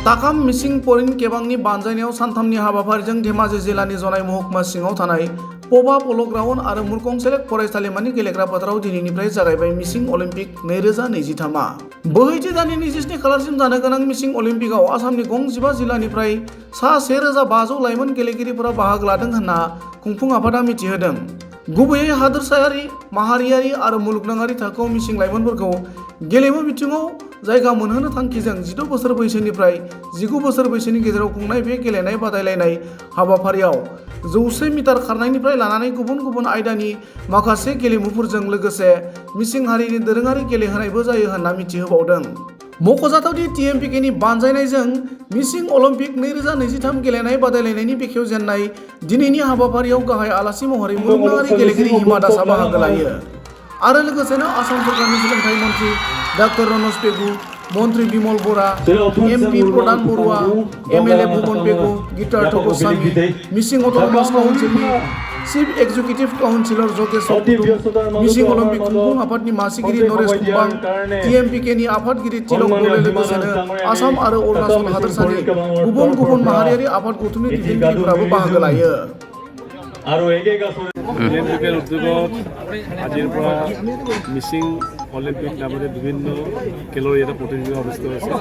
ताकाम मिसिं परिन केबांनि बानजायनायाव सानथामनि हाबाफारिजों धेमाजि जिल्लानि जनाय महकुमा सिङाव थानाय पबा पल' ग्राउन्ड आरो मुरकं सेलेक्ट फरायसालिमानि गेलेग्रा फोथाराव दिनैनिफ्राय जागायबाय मिसिं अलिम्पिक 2023 बोहैथि दाननि 27 खालारसिम जानो गोनां मिसिं अलिम्पिकआव आसामनि गं 15 जिल्लानिफ्राय सा 1500 लाइमोन गेलेगिरिफोरा बाहागो लादों होनना खुंफुं आफादा मिथिहोदों। गुबैयै हादोरसायारि माहारियारि आरो मुलुगनाङारि थाखोआव मिसिं लाइमोनफोरखौ गेलेमु बिथिङाव जायगा मोनहोनो थांखिजों 16 बोसोर बैसोनिफ्राय 19 बोसोर बैसोनि गेजेराव खुंनाय बे गेलेनाय बादायलायनाय हाबाफारियाव 100 मिटार खारनायनिफ्राय लानानै गुबुन गुबुन आयदानि माखासे गेलेमुफोरजों लोगोसे मिसिं हारिनि दोरोङारि गेलेहोनायबो जायो होनना मिथिहोबावदों। मख'जाथावदि TMPKनि बानजायनायजों मिसिं अलिम्पिक 2023 गेलेनाय बादायलायनायनि बेखेवजेननाय दिनैनि हाबाफारियाव गाहाय आलासि महरै मुलुगनाङारि गेलेगिरि हिमा दासआ बाहागो लायो आरो लोगोसेनो आसाम सरकारनि सोलोंथाइ मन्त्रि डॉ रनज पेगु, मन्त्रि बिमल बरा, MP प्रदान बरुवा, MLA भुवन पेगु, गितार्थ गोस्वामी, मिसिं अट'नमास काउन्सिलनि chief executive councillor Jageswar Kutum, Mising Olympic खुंफुं आफादनि मासिगिरि नरेश कुम्बां, TMPKनि आफादगिरि तिलक दले लोगोसेनो आसाम आरो अरुणाचल हादोरसानि गुबुन गुबुन माहारियारि आफाद गौथुमनि दैदेनगिरिफोराबो बाहागो लायो। TMPKৰ উদ্যোগত আজিৰ পৰা মিচিং অলিম্পিক নামেৰে বিভিন্ন খেলৰ ইয়াতে প্ৰতিযোগিতা অনুষ্ঠিত হৈছে।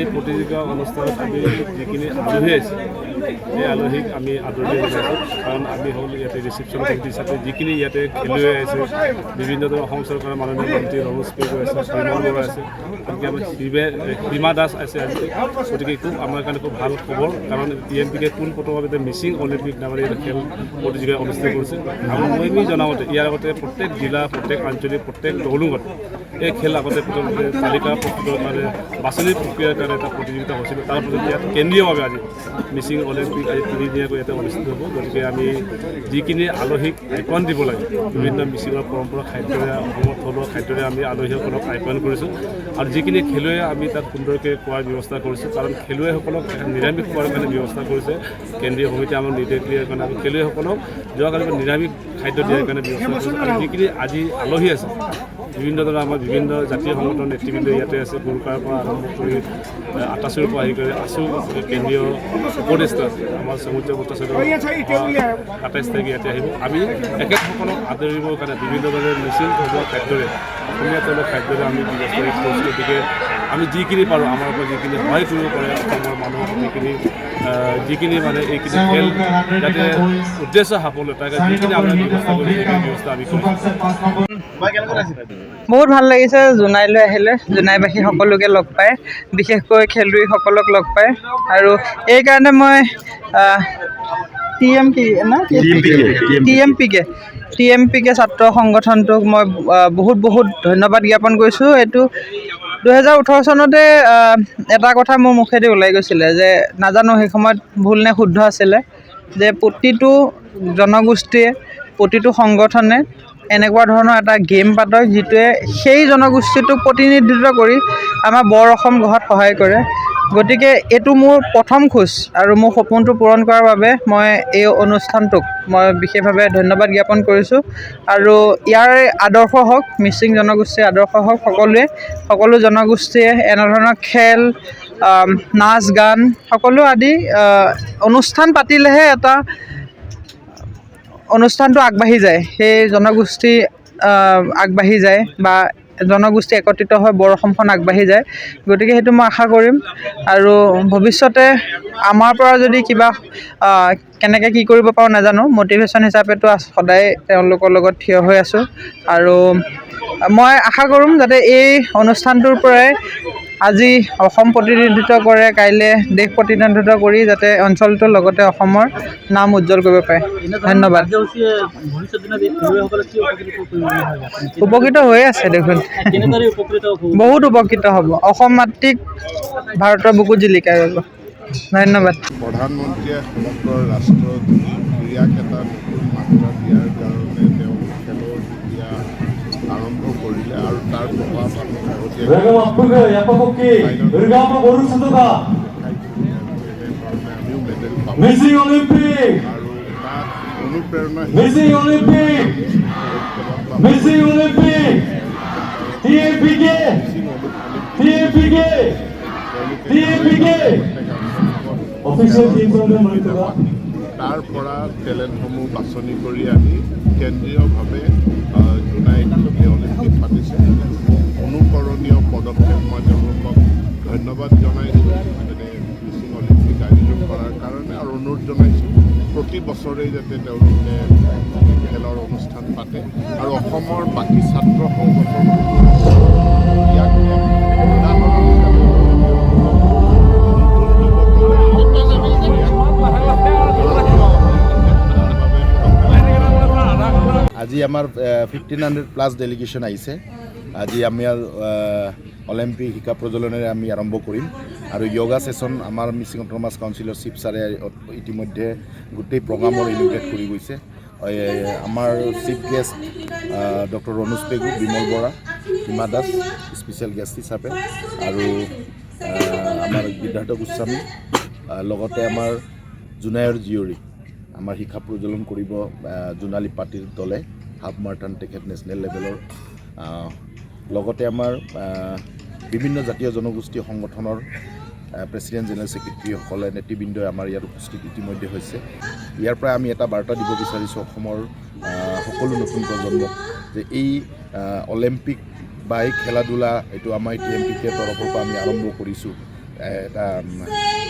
এই প্ৰতিযোগিতা অনুষ্ঠানত আমি যিখিনি আলহী আছে সেই আলহীক আমি আদৰণি জনাইছোঁ, কাৰণ আমি হ'ল ইয়াতে ৰিচিপশ্যন কমিটি হিচাপে যিখিনি ইয়াতে খেলুৱৈ আছে, বিভিন্ন ধৰণৰ অসম চৰকাৰৰ মাননীয় মন্ত্ৰী ৰনজ পেগু আছে, বিমল বৰা আছে, গতিকে আমাৰ হিমা দাস আছে আজি। গতিকে খুব আমাৰ কাৰণে খুব ভাল খবৰ, কাৰণ TMPK পোনপ্ৰথমতে মিচিং অলিম্পিক নামেৰে এটা খেল প্ৰতিযোগিতা অনুষ্ঠিত কৰিছে। আৰু মই জনামতে ইয়াৰ আগতে প্ৰত্যেক জিলা, প্ৰত্যেক আঞ্চলিক, প্ৰত্যেক দৌলুঙত এই খেল আগতে প্ৰথমতে তালিকা প্ৰস্তুতৰ কাৰণে বাছনি প্ৰক্ৰিয়াৰ কাৰণে এটা প্ৰতিযোগিতা হৈছিল। তাৰ পিছত ইয়াত কেন্দ্ৰীয়ভাৱে আজি মিচিং অলিম্পিক আজি 3 দিনীয়াকৈ ইয়াতে অনুষ্ঠিত হ'ব। গতিকে আমি যিখিনি আলহীক আপ্যায়ন দিব লাগে, বিভিন্ন মিচিঙৰ পৰম্পৰা খাদ্যৰে, অসমৰ থলুৱা খাদ্যৰে আমি আলহীসকলক আপ্যায়ন কৰিছোঁ। আৰু যিখিনি খেলুৱৈ আমি তাত সুন্দৰকৈ খোৱাৰ ব্যৱস্থা কৰিছোঁ, কাৰণ খেলুৱৈসকলক নিৰামিষ খোৱাৰ কাৰণে ব্যৱস্থা কৰিছে কেন্দ্ৰীয় সমিতি আমাৰ নিৰ্দেশ দিয়াৰ কাৰণে। আমি খেলুৱৈসকলক যোৱাকালি নিৰামিষ খাদ্য দিয়াৰ কাৰণে ব্যৱস্থা কৰিছোঁ। আৰু যিখিনি আজি আলহী আছে, বিভিন্ন ধৰণৰ আমাৰ বিভিন্ন জাতীয় সংগঠনৰ নেতৃবৃন্দ ইয়াতে আছে, গুৰুকাৰ পৰা আৰম্ভ কৰি আটাচুৰ পৰা আহি কৰি আছু কেন্দ্ৰীয় উপদেষ্টা আমাৰ সমুদ্ৰ ভট্টাচাৰ্য 28 তাৰিখে ইয়াতে আহিব। আমি এখেতসকলক আদৰিবৰ কাৰণে বিভিন্ন ধৰণৰ মিচিং থলুৱা খাদ্যৰে, অসমীয়া থলুৱা খাদ্যৰে আমি ব্যৱস্থা কৰিছোঁ। গতিকে আমি যিখিনি পাৰোঁ, আমাৰ পৰা যিখিনি সহায় কৰিব পাৰে অসমৰ মানুহ, যিখিনি মানে এইখিনি খেল যাতে উদ্দেশ্য সফল হয়, তাকে যিখিনি আমাৰ ব্যৱস্থা কৰি সেইখিনি ব্যৱস্থা আমি কৰিছোঁ। বহুত ভাল লাগিছে জোনাইলৈ আহিলে, জোনাইবাসী সকলোকে লগ পায়, বিশেষকৈ খেলুৱৈসকলক লগ পায়। আৰু এইকাৰণে মই TMPK ছাত্ৰ সংগঠনটোক মই বহুত ধন্যবাদ জ্ঞাপন কৰিছোঁ। এইটো 2018 চনতে এটা কথা মোৰ মুখেদি ওলাই গৈছিলে যে, নাজানো সেই সময়ত ভুল নে শুদ্ধ আছিলে, যে প্ৰতিটো জনগোষ্ঠীয়ে, প্ৰতিটো সংগঠনে এনেকুৱা ধৰণৰ এটা গেম পাতক যিটোৱে সেই জনগোষ্ঠীটোক প্ৰতিনিধিত্ব কৰি আমাৰ বৰ অসম গঢ়াত সহায় কৰে। গতিকে এইটো মোৰ প্ৰথম খোজ, আৰু মোৰ সপোনটো পূৰণ কৰাৰ বাবে মই এই অনুষ্ঠানটোক মই বিশেষভাৱে ধন্যবাদ জ্ঞাপন কৰিছোঁ। আৰু ইয়াৰ আদৰ্শ হওক, মিচিং জনগোষ্ঠীৰ আদৰ্শ হওক, সকলো জনগোষ্ঠীয়ে এনেধৰণৰ খেল, নাচ গান সকলো আদি অনুষ্ঠান পাতিলেহে এটা অনুষ্ঠানটো আগবাঢ়ি যায়, সেই জনগোষ্ঠী আগবাঢ়ি যায় বা জনগোষ্ঠী একত্ৰিত হৈ বৰ অসমখন আগবাঢ়ি যায়। গতিকে সেইটো মই আশা কৰিম। আৰু ভৱিষ্যতে আমাৰ পৰা যদি কিবা কেনেকৈ কি কৰিব পাৰোঁ নাজানো, মটিভেশ্যন হিচাপেতো সদায় তেওঁলোকৰ লগত থিয় হৈ আছোঁ। আৰু মই আশা কৰিম যাতে এই অনুষ্ঠানটোৰ পৰাই আজি অসম প্ৰতিনিধিত্ব কৰে, কাইলৈ দেশ প্ৰতিনিধিত্ব কৰি যাতে অঞ্চলটোৰ লগতে অসমৰ নাম উজ্জ্বল কৰিব পাৰে। ধন্যবাদ। উপকৃত হৈ আছে দেখোন, বহুত উপকৃত হ'ব। অসম মাতৃক ভাৰতৰ বুকুত জিলিকাই ৰ'ব। ধন্যবাদ। প্ৰধানমন্ত্ৰীয়ে সমগ্ৰ ৰাষ্ট্ৰত ক্ৰীড়াক এটা নতুন মাত্ৰা দিয়াৰ কাৰণে তেওঁ খেলৰ ক্ৰীড়া আৰম্ভ কৰিলে, আৰু তাৰ প্ৰভাৱ আমিও মেডেল পাওঁ। আৰু তাত অনুপ্ৰেৰণা তাৰ পৰা টেলেণ্টসমূহ বাছনি কৰি আনি কেন্দ্ৰীয়ভাৱে জোনাইত অলিম্পিক পাতিছে। অনুকৰণীয় পদক্ষেপ মই তেওঁলোকক ধন্যবাদ জনাইছোঁ মিচিং অলিম্পিক আয়োজন কৰাৰ কাৰণে, আৰু অনুৰোধ জনাইছোঁ প্ৰতি বছৰেই যাতে তেওঁলোকে খেলৰ অনুষ্ঠান পাতে আৰু অসমৰ বাকী ছাত্ৰ সংগঠনসমূহে ইয়াক উদাহৰণ হিচাপে আজি আমাৰ 1500+ ডেলিগেশ্যন আহিছে। আজি আমাৰ অলিম্পিক শিক্ষা প্ৰজ্বলনেৰে আমি আৰম্ভ কৰিম আৰু য়োগা ছেশ্যন আমাৰ মিচিং অট'নমাছ কাউন্সিলৰ চিফ ছাৰে ইতিমধ্যে গোটেই প্ৰগ্ৰামৰ ইনিগ্ৰেট কৰি গৈছে। আমাৰ chief guest doctor Ranoj Pegu, Bimal Bora, Hima Das special guest হিচাপে, আৰু আমাৰ বিদ্যাৰ্থ গোস্বামী, লগতে আমাৰ জোনাইৰ জীয়ৰী আমাৰ শিক্ষা প্ৰজ্বলন কৰিব জোনালী পাৰ্টিৰ দলে, হাফ মাৰাথন তেখেত নেশ্যনেল লেভেলৰ, লগতে আমাৰ বিভিন্ন জাতীয় জনগোষ্ঠী সংগঠনৰ প্ৰেছিডেণ্ট জেনেৰেল ছেক্ৰেটাৰীসকলে নেতৃবৃন্দই আমাৰ ইয়াত উপস্থিত ইতিমধ্যে হৈছে। ইয়াৰ পৰা আমি এটা বাৰ্তা দিব বিচাৰিছোঁ অসমৰ সকলো নতুন প্ৰজন্মক যে এই অলিম্পিক বা এই খেলা ধূলা এইটো আমাৰ TMPK তৰফৰ পৰা আমি আৰম্ভ কৰিছোঁ এটা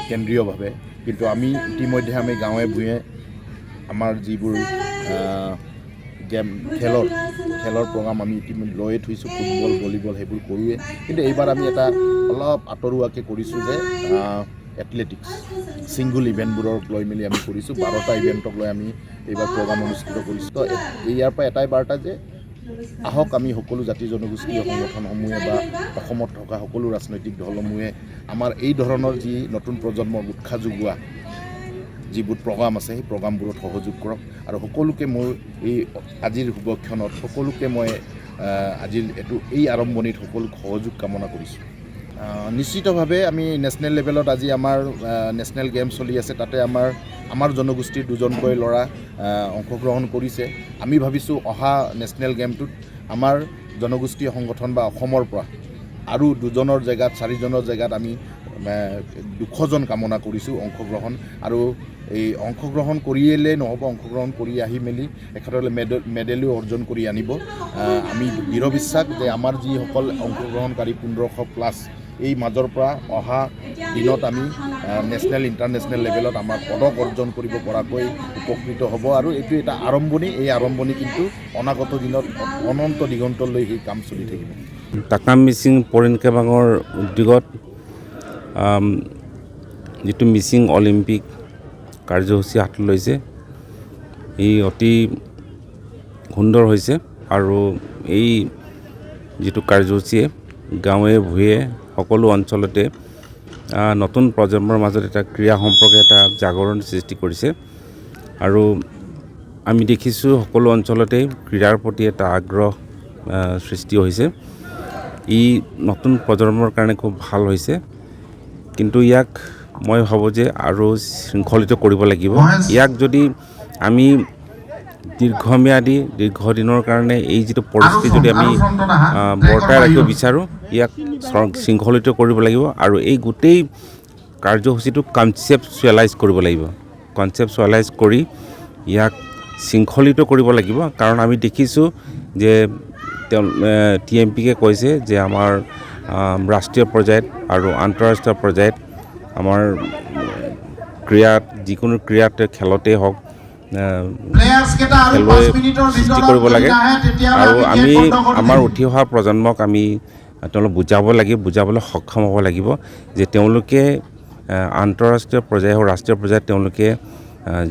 কেন্দ্ৰীয়ভাৱে, কিন্তু আমি ইতিমধ্যে আমি গাঁৱে ভূঞে আমাৰ যিবোৰ খেলৰ প্ৰগ্ৰাম আমি ইতিমধ্যে লৈয়ে থৈছোঁ। ফুটবল, ভলীবল সেইবোৰ কৰোঁৱে, কিন্তু এইবাৰ আমি এটা অলপ আঁতৰুৱাকৈ কৰিছোঁ যে এথলেটিক্স ছিংগুল ইভেণ্টবোৰক লৈ মেলি আমি কৰিছোঁ। 12টা ইভেণ্টক লৈ আমি এইবাৰ প্ৰগ্ৰাম অনুষ্ঠিত কৰিছোঁ। তো ইয়াৰ পৰা এটাই বাৰ্তা যে আহক আমি সকলো জাতি জনগোষ্ঠীয় সংগঠনসমূহে বা অসমত থকা সকলো ৰাজনৈতিক দলসমূহে আমাৰ এই ধৰণৰ যি নতুন প্ৰজন্মক উৎসাহ যোগোৱা যিবোৰ প্ৰগ্ৰাম আছে সেই প্ৰগ্ৰামবোৰত সহযোগ কৰক। আৰু সকলোকে মোৰ এই আজিৰ শুভক্ষণত সকলোকে মই আজিৰ এই আৰম্ভণিত সকলোক সহযোগ কামনা কৰিছোঁ। নিশ্চিতভাৱে আমি নেশ্যনেল লেভেলত আজি আমাৰ নেশ্যনেল গেম চলি আছে, তাতে আমাৰ জনগোষ্ঠীৰ দুজনকৈ ল'ৰা অংশগ্ৰহণ কৰিছে। আমি ভাবিছোঁ অহা নেশ্যনেল গেমটোত আমাৰ জনগোষ্ঠীয় সংগঠন বা অসমৰ পৰা আৰু 2জনৰ জেগাত 4জনৰ জেগাত আমি 200জন কামনা কৰিছোঁ অংশগ্ৰহণ। আৰু এই অংশগ্ৰহণ কৰিয়েই নহ'ব, অংশগ্ৰহণ কৰি আহি মেলি একেবাৰে মেডেলো অৰ্জন কৰি আনিব। আমি দৃঢ় বিশ্বাস যে আমাৰ যিসকল অংশগ্ৰহণকাৰী 1500+ এই মাজৰ পৰা অহা দিনত আমি নেশ্যনেল ইণ্টাৰনেশ্যনেল লেভেলত আমাৰ পদক অৰ্জন কৰিব পৰাকৈ উপকৃত হ'ব। আৰু এইটো এটা আৰম্ভণি, এই আৰম্ভণি কিন্তু অনাগত দিনত অনন্ত দিগন্তলৈ সেই কাম চলি থাকিব। টাকাম মিচিং পৰেন কেবাঙৰ উদ্যোগত যিটো মিচিং অলিম্পিক কাৰ্যসূচী হাতত লৈছে, ই অতি সুন্দৰ হৈছে। আৰু এই যিটো কাৰ্যসূচীয়ে গাঁৱে ভূঞে সকলো অঞ্চলতে নতুন প্ৰজন্মৰ মাজত এটা ক্ৰীড়া সম্পৰ্কে এটা জাগৰণ সৃষ্টি কৰিছে। আৰু আমি দেখিছোঁ সকলো অঞ্চলতে ক্ৰীড়াৰ প্ৰতি এটা আগ্ৰহ সৃষ্টি হৈছে। ই নতুন প্ৰজন্মৰ কাৰণে খুব ভাল হৈছে, কিন্তু ইয়াক মই ভাবোঁ যে আৰু শৃংখলিত কৰিব লাগিব। ইয়াক যদি আমি দীৰ্ঘদিনৰ কাৰণে এই যিটো পৰিস্থিতি যদি আমি বৰ্তাই ৰাখিব বিচাৰোঁ, ইয়াক শৃংখলিত কৰিব লাগিব। আৰু এই গোটেই কাৰ্যসূচীটো কনচেপচুৱেলাইজ কৰিব লাগিব। কনচেপচুৱেলাইজ কৰি ইয়াক শৃংখলিত কৰিব লাগিব। কাৰণ আমি দেখিছোঁ যে TMPK কৈছে যে আমাৰ ৰাষ্ট্ৰীয় পৰ্যায়ত আৰু আন্তঃৰাষ্ট্ৰীয় পৰ্যায়ত আমাৰ ক্ৰীড়াত যিকোনো ক্ৰীড়াত খেলতেই হওক খেলুৱৈ সৃষ্টি কৰিব লাগে। আৰু আমি আমাৰ উঠি অহা প্ৰজন্মক আমি তেওঁলোক বুজাবলৈ সক্ষম হ'ব লাগিব যে তেওঁলোকে আন্তঃৰাষ্ট্ৰীয় পৰ্যায় হওক ৰাষ্ট্ৰীয় পৰ্যায়ত তেওঁলোকে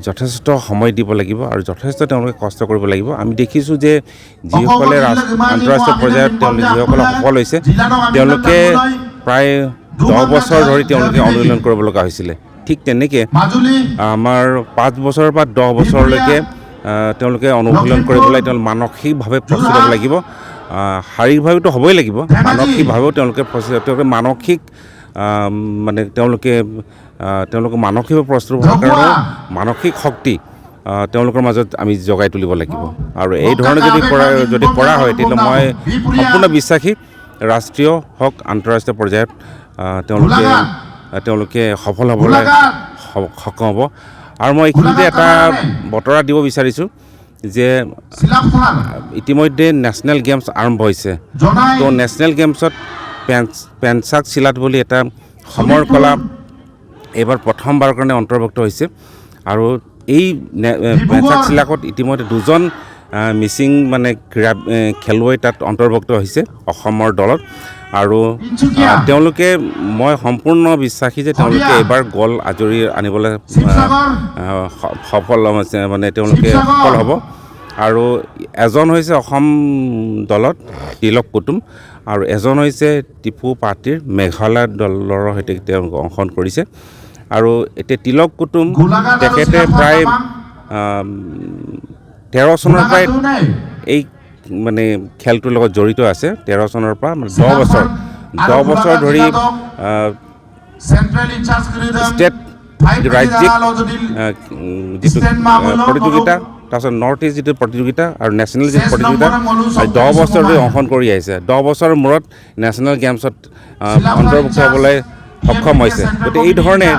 যথেষ্ট সময় দিব লাগিব আৰু যথেষ্ট তেওঁলোকে কষ্ট কৰিব লাগিব। আমি দেখিছোঁ যে যিসকলে আন্তঃৰাষ্ট্ৰীয় পৰ্যায়ত যিসকলে সফল হৈছে তেওঁলোকে প্ৰায় 10 বছৰ ধৰি তেওঁলোকে অনুশীলন কৰিব লগা হৈছিলে। ঠিক তেনেকৈ আমাৰ 5 বছৰৰ পৰা 10 বছৰলৈকে তেওঁলোকে অনুশীলন কৰিবলৈ মানসিকভাৱে প্ৰস্তুত হ'ব লাগিব। শাৰীৰিকভাৱেতো হ'বই লাগিব, মানসিকভাৱেও তেওঁলোকে মানসিক তেওঁলোকে মানসিকভাৱে প্ৰস্তুত হোৱাৰ কাৰণে মানসিক শক্তি তেওঁলোকৰ মাজত আমি জগাই তুলিব লাগিব। আৰু এই ধৰণে যদি কৰা হয় তেতিয়াহ'লে মই সম্পূৰ্ণ বিশ্বাসী ৰাষ্ট্ৰীয় হওক আন্তঃৰাষ্ট্ৰীয় পৰ্যায়ত তেওঁলোকে তেওঁলোকে সফল হ'বলৈ সক্ষম হ'ব। আৰু মই এইখিনিতে এটা বতৰা দিব বিচাৰিছোঁ যে ইতিমধ্যে নেশ্যনেল গেমছ আৰম্ভ হৈছে। তো নেশ্যনেল গেমছত পেঞ্চাক চিলাট বুলি এটা সমৰ কলা এইবাৰ প্ৰথমবাৰৰ কাৰণে অন্তৰ্ভুক্ত হৈছে। আৰু এই পেঞ্চাক চিলাকত ইতিমধ্যে 2জন মিচিং মানে ক্ৰীড়া খেলুৱৈ তাত অন্তৰ্ভুক্ত হৈছে অসমৰ দলত। আৰু তেওঁলোকে মই সম্পূৰ্ণ বিশ্বাসী যে তেওঁলোকে এইবাৰ গ'ল আজৰি আনিবলৈ সফল মানে তেওঁলোকে সফল হ'ব। আৰু এজন হৈছে অসম দলত তিলক কুটুম আৰু এজন হৈছে টিপু পাৰ্টিৰ মেঘালয় দলৰ সৈতে তেওঁলোকে অংশগ্ৰহণ কৰিছে। আৰু এতিয়া তিলক কুটুম তেখেতে প্ৰায় 13 চনৰ পৰাই এই মানে খেলটোৰ লগত জড়িত আছে। 13 চনৰ পৰা মানে 10 বছৰ ধৰি ষ্টেট ৰাজ্যিক যিটো প্ৰতিযোগিতা, তাৰপিছত নৰ্থ ইষ্ট যিটো প্ৰতিযোগিতা আৰু নেশ্যনেল যিটো প্ৰতিযোগিতা 10 বছৰ ধৰি অংশগ্ৰহণ কৰি আহিছে। 10 বছৰৰ মূৰত নেশ্যনেল গেমছত অন্তৰ্ভুক্ত হ'বলৈ সক্ষম হৈছে। গতিকে এই ধৰণে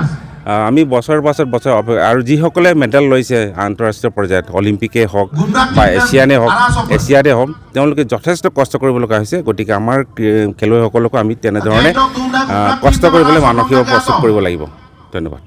আমি বছৰ পাছত বছৰ আৰু যিসকলে মেডেল লৈছে আন্তঃৰাষ্ট্ৰীয় পৰ্যায়ত অলিম্পিকেই হওক বা এছিয়াডে হওক তেওঁলোকে যথেষ্ট কষ্ট কৰিব লগা হৈছে। গতিকে আমাৰ খেলুৱৈসকলকো আমি তেনেধৰণে কষ্ট কৰিবলৈ মানসিকভাৱে প্ৰস্তুত কৰিব লাগিব। ধন্যবাদ।